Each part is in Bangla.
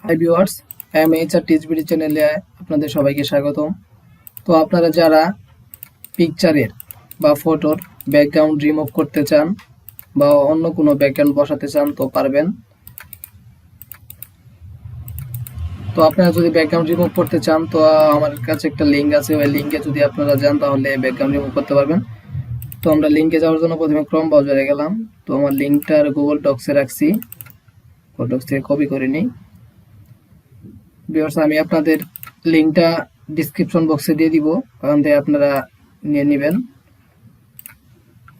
হাই ভিউয়ার্স, এইচআর টিচবিডি চ্যানেলে আপনাদের সবাইকে স্বাগতম। তো আপনারা যারা পিকচারের বা ফটোর ব্যাকগ্রাউন্ড রিমুভ করতে চান বা অন্য কোনো ব্যাকগ্রাউন্ড বসাতে চান তো পারবেন। তো আপনারা যদি ব্যাকগ্রাউন্ড রিমুভ করতে চান তো আমার কাছে একটা লিঙ্ক আছে, ওই লিঙ্কে যদি আপনারা যান তাহলে ব্যাকগ্রাউন্ড রিমুভ করতে পারবেন। তো আমরা লিঙ্কে যাওয়ার জন্য প্রথমে ক্রোম ব্রাউজারে গেলাম। তো আমার লিঙ্কটার গুগল ডক্সে রাখছি, গুগল ডক্স থেকে কপি করে নিই। ভিউয়ার্স, আমি আপনাদের লিঙ্কটা ডিসক্রিপশন বক্সে দিয়ে দিব, ওখান থেকে আপনারা নিয়ে নেবেন।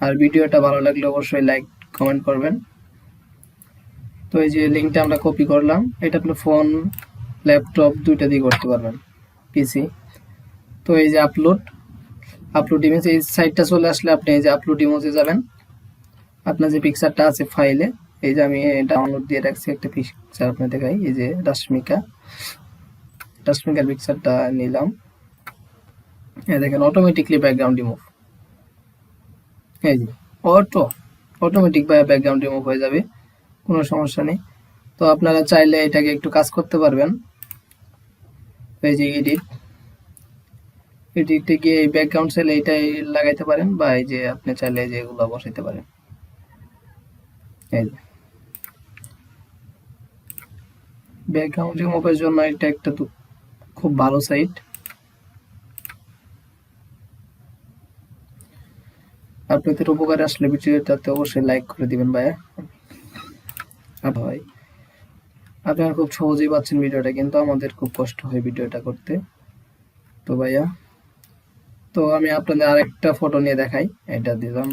আর ভিডিওটা ভালো লাগলে অবশ্যই লাইক কমেন্ট করবেন। তো এই যে লিঙ্কটা আমরা কপি করলাম, এটা আপনি ফোন ল্যাপটপ দুইটা দিয়ে করতে পারবেন, পিসি। তো এই যে আপলোড ইমেজ, এই সাইটটা চলে আসলে আপনি এই যে আপলোড ইমেজে যাবেন। আপনার যে পিকচারটা আছে ফাইলে, এই যে আমি ডাউনলোড দিয়ে রাখছি একটা পিকচার, আপনি দেখাই। এই যে রাশ্মিকার পিকচারটা নিলাম। দেখেন অটোমেটিকলি ব্যাকগ্রাউন্ড রিমুভ, এই যে অটোমেটিক ব্যাকগ্রাউন্ড রিমুভ হয়ে যাবে, কোনো সমস্যা নেই। তো আপনারা চাইলে এটাকে একটু কাজ করতে পারবেন। এই যে এডিটে গিয়ে এই ব্যাকগ্রাউন্ড চাইলে এইটাই লাগাইতে পারেন, বা এই যে আপনি চাইলে যে এগুলো বসাইতে পারেন। এই যে ব্যাকগ্রাউন্ড রিমুভের জন্য এটা একটা খুব ভালো সাইট। আপনাদের উপকারে আসলে ভিডিওটাতে অবশ্যই লাইক করে দিবেন ভাইয়া। ভাই, আপনারা খুব সহজেই পাচ্ছেন ভিডিওটা, কিন্তু আমাদের খুব কষ্ট হয় ভিডিওটা করতে। তো ভাইয়া, তো আমি আপনাদের আরেকটা ফটো নিয়ে দেখাই। এটা দিলাম,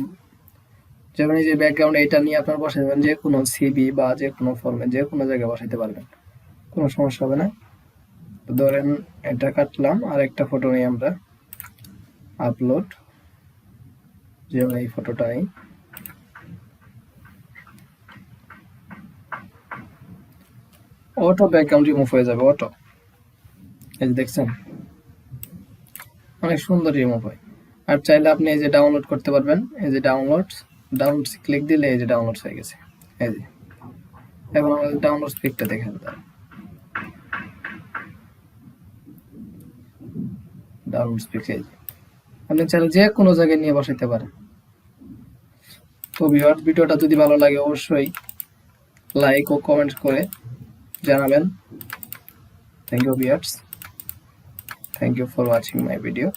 যেমন এই যে ব্যাকগ্রাউন্ড, এটা নিয়ে আপনারা বসাতে পারেন যে কোনো সিবি বা যে কোনো ফর্মে যে কোনো জায়গায় বসাইতে পারবেন, কোনো সমস্যা হবে না। তো ধরেন এটা কাটলাম, আর একটা ফটো নিয়ে আমরা আপলোড, যেমন এই ফটোটা নেই। অটো ব্যাকগ্রাউন্ড রিমুভ হয়ে যাবে, অটো। এই যে দেখছেন, অনেক সুন্দর রিমুভ হয়। আর চাইলে আপনি এই যে ডাউনলোড করতে পারবেন। এই যে ডাউনলোডস ক্লিক দিলে এই যে ডাউনলোডস হয়ে গেছে। এই যে এখন আমাদের ডাউনলোড পিকটা দেখেন, ডাউনলোড পিক। এই যে আপনি চাইলে যে কোনো জায়গায় নিয়ে বসাইতে পারেন। তো ভিউয়ার্স, ভিডিওটা যদি ভালো লাগে অবশ্যই লাইক ও কমেন্ট করে জানাবেন। Thank you viewers, thank you for watching my video.